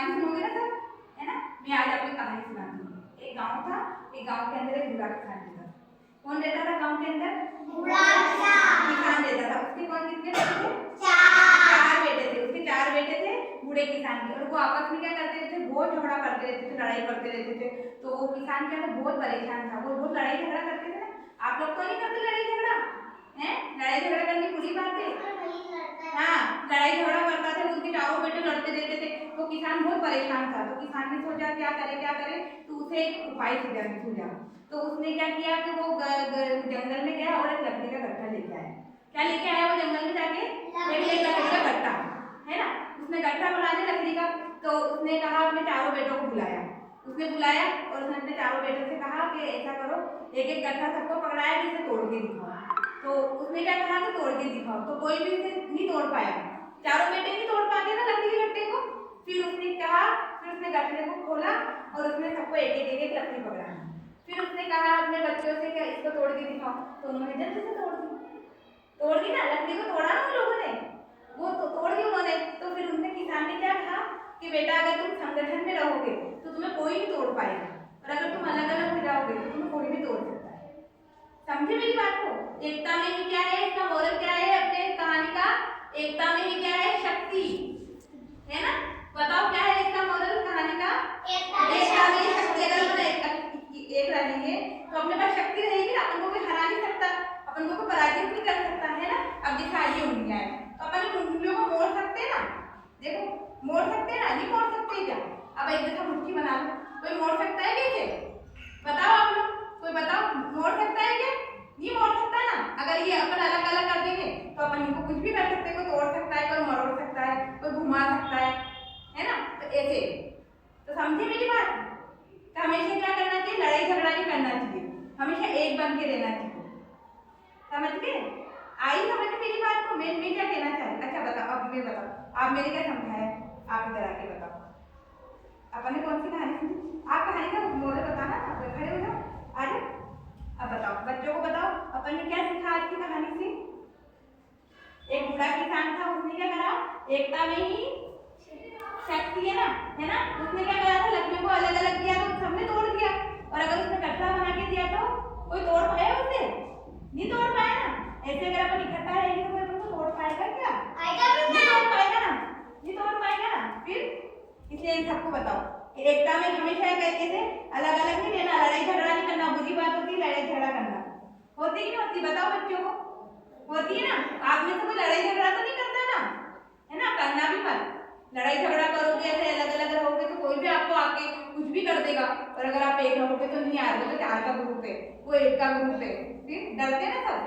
कहानी सुनोगे ना सब, है ना। मैं आज आपको कहानी सुनाती हूँ। एक गांव था, एक गांव के अंदर एक बूढ़ा किसान रहता था। कौन रहता था गांव के अंदर? बूढ़ा किसान रहता था। उसके कौन कितने बेटे थे? चार बेटे थे। उसके चार बेटे थे बूढ़े किसान के, और वो आपस में क्या करते थे? बहुत झगड़ा करते रहते थे, लड़ाई करते रहते थे। तो वो किसान क्या था, बहुत परेशान था। वो बहुत लड़ाई झगड़ा करते थे ना। आप लोग तो नहीं करते लड़ाई झगड़ा, हैं? लड़ाई झगड़ा करनी बुरी बात है। हाँ, लड़ाई झगड़ा करता था, उसके चारों बेटे लड़ते रहते थे। तो किसान बहुत परेशान था। तो किसान ने सोचा क्या करे, तो उसे एक उपाय सूझा। तो उसने क्या किया कि वो जंगल में गया और एक लकड़ी का गट्ठा लेके आया। क्या लेके आया वो जंगल में जाके? एक लकड़ी का गट्ठा, है ना। उसने गट्ठा बना दिया लकड़ी का। तो उसने कहा, अपने चारों बेटों को बुलाया। उसने बुलाया और उसने अपने चारों बेटों से कहा कि ऐसा करो, एक एक गट्ठा सबको पकड़ाया कि इसे तोड़ के दिखाओ। तो उसने क्या कहा कि तोड़ के दिखाओ। तो कोई भी इसे नहीं तोड़ पाया, चारों बेटे नहीं तोड़ पाते ना लकड़ी के गट्ठे को। फिर उसने कहा, फिर उसने गट्ठे को खोला और उसने सबको एक एक लकड़ी पकड़ाई। फिर उसने कहा अपने बच्चों से कि इसको तोड़ के दिखाओ। तो उन्होंने जल्दी से तोड़ दी ना, लकड़ी को तोड़ा ना उन लोगों ने, वो तो तोड़ दी उन्होंने। तो फिर उनने किसान ने क्या कहा कि बेटा अगर तुम संगठन में रहोगे तो तुम्हें कोई नहीं तोड़ पाएगा, और अगर तुम अलग अलग हो जाओगे तो तुम्हें कोई नहीं तोड़ सकता है। समझे मेरी बात को? एकता में ही क्या है, इसका मोरल क्या है अपने कहानी का? एकता में ही क्या है? शक्ति, है ना। बताओ क्या है इसका मोरल कहानी का? एकता में शक्ति। अगर हम एक रहेंगे तो अपने पास शक्ति रहेगी, अपन को कोई हरा नहीं सकता, अपन को पराजित नहीं कर सकता, है ना। अब जैसे आज ये उंगलियां है, तो अपन उंगलियों को मोड़ सकते हैं ना, देखो मोड़ सकते हैं ना, नहीं मोड़ सकते क्या? अब एक जैसा मुट्ठी बना लो, कोई मोड़ सकता है कैसे? बताओ आप लोग, कोई बताओ, मोड़ सकता है क्या? नहीं मोड़ सकता ना। अगर ये अपन अलग अलग कर देंगे तो अपन इनको कुछ भी कर सकते हैं, कोई तोड़ सकता है, कोई मरोड़ सकता है, कोई घुमा सकता है ना। तो ऐसे, तो समझे मेरी बात? तो हमेशा क्या करना चाहिए? लड़ाई झगड़ा नहीं करना चाहिए, हमेशा एक बन के रहना चाहिए। समझ गए? आई समझ मेरी बात को? मैं क्या कहना चाहती? अच्छा बताओ, अब मैं बताओ, आप मेरे क्या समझाया? आप इधर आके बताओ, अपन ने कौन सी कहानी सुनी? आप कहानी का मोरल बताना, खड़े हो जाओ, आ जाओ। अब बताओ, बच्चों को बताओ, अपन ने क्या सीखा आज की कहानी से? एक बूढ़ा किसान था, उसने क्या करा? एकता में ही शक्ति, है ना। उसने क्या करा था? लकड़ियों को अलग अलग किया तो सबने तोड़ दिया, और अगर उसने गट्ठा बना के दिया तो कोई तोड़ पाया उसे? नहीं तोड़ पाया ना। ऐसे अगर अपन इकट्ठा रहेंगे तो कोई अपन को तोड़ पाएगा क्या? नहीं तोड़ पाएगा ना, नहीं तोड़ पाएगा ना। फिर इसलिए इन सबको बताओ कि एकता में हमेशा कैसे अलग अलग नहीं रहना, लड़ाई झगड़ा नहीं करना। बुरी बात होती है लड़ाई झगड़ा करना, होती नहीं होती? बताओ बच्चों को, होती है ना। आप में से कोई लड़ाई झगड़ा तो नहीं करता ना, है ना। करना भी मत। लड़ाई झगड़ा करोगे, ऐसे अलग अलग रहोगे तो कोई भी आपको आके कुछ भी कर देगा, और अगर आप एक रहोगे तो नहीं, आ रहे तो चार का ग्रुप है, वो एक का ग्रुप है, फिर डरते ना सब।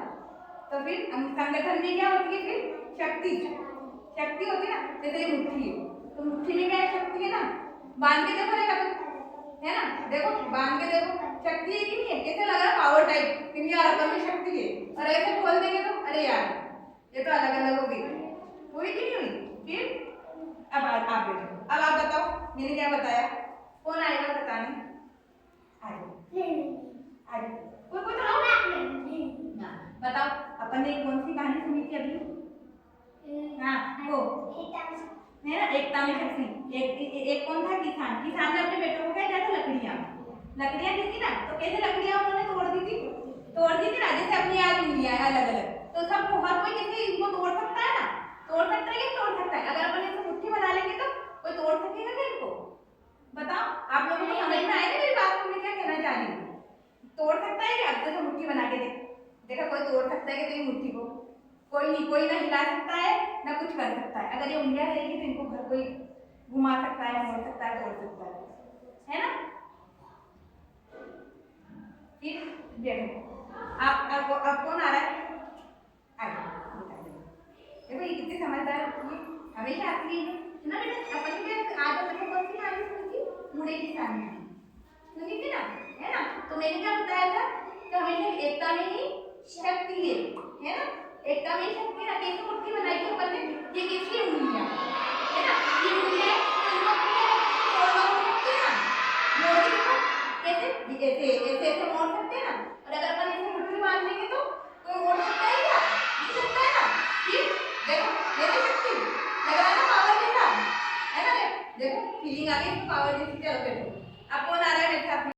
तो फिर संगठन में क्या होती है? फिर शक्ति होती है ना। जैसे ये मुट्ठी है, तो मुट्ठी में क्या शक्ति है ना। बांध के देखो, देखा तुम, है ना, देखो बांध के देखो, शक्ति है कि नहीं है? कैसे लग रहा है? पावर टाइप कि यार अपन में शक्ति है, और ऐसे खोल देंगे तो अरे यार ये तो अलग अलग हो गई, हुई कि नहीं हुई? फिर अब आप बैठो, अब आप बताओ मैंने क्या बताया? कौन आएगा बताने? आगे कोई कोई तो ना बताओ, अपन ने कौन सी कहानी सुनी थी अभी? हाँ वो है ना, एकता में शक्ति। एक कौन था? किसान ने अपने बेटों को क्या दिया था? लकड़ियां दी थी ना। तो कैसे लकड़ियां उन्होंने तोड़ दी थी ना, जैसे अपनी आज उंगलियां अलग अलग। तो सब हर कोई कैसे इनको तोड़ सकता है ना, तोड़ सकता है कि तोड़ सकता है? अगर अपन इसको मुट्ठी बना लेंगे तो कोई तोड़ सकेगा क्या इनको? बताओ, आप लोगों को समझ में आएगा मेरी बात को? मैं क्या कहना चाह रही हूँ? तोड़ सकता है क्या? जैसे मुट्ठी बना के देखा कोई तोड़ सकता है कि तेरी मुट्ठी को? कोई नहीं, कोई ना हिला सकता है ना कुछ कर सकता है। अगर ये उंगलियां रहेगी तो इनको हर कोई घुमा सकता है, मोड़ सकता है, तोड़ सकता है ना। फिर देखो आप कौन आ रहा है? देखो ये कितने समझदार है, हमेशा आती है ना बेटा। अपन के आज अपन कौन सी कहानी सुनी थी? बूढ़े किसान की सुनी थी ना, है ना। तो मैंने क्या बताया था कि हमेशा एकता में ही शक्ति है ना। एकता में शक्ति ना। कैसे मुट्ठी बनाई थी अपन ने? ये किसकी उंगलियां, है ना, ये उंगलियां इनको तोड़ सकते हैं ना, मोड़ के कैसे ऐसे ऐसे मोड़ सकते हैं ना। और अगर अपन ऐसे मुट्ठी बांध लेंगे तो कोई मोड़ सकता है क्या? नहीं सकता है ना। फिर देखो मेरी शक्ति लग रहा है ना, पावर के साथ, है ना। देखो फीलिंग आ गई, पावर जैसी, चलो बैठो। अब कौन आ रहा है मेरे साथ में?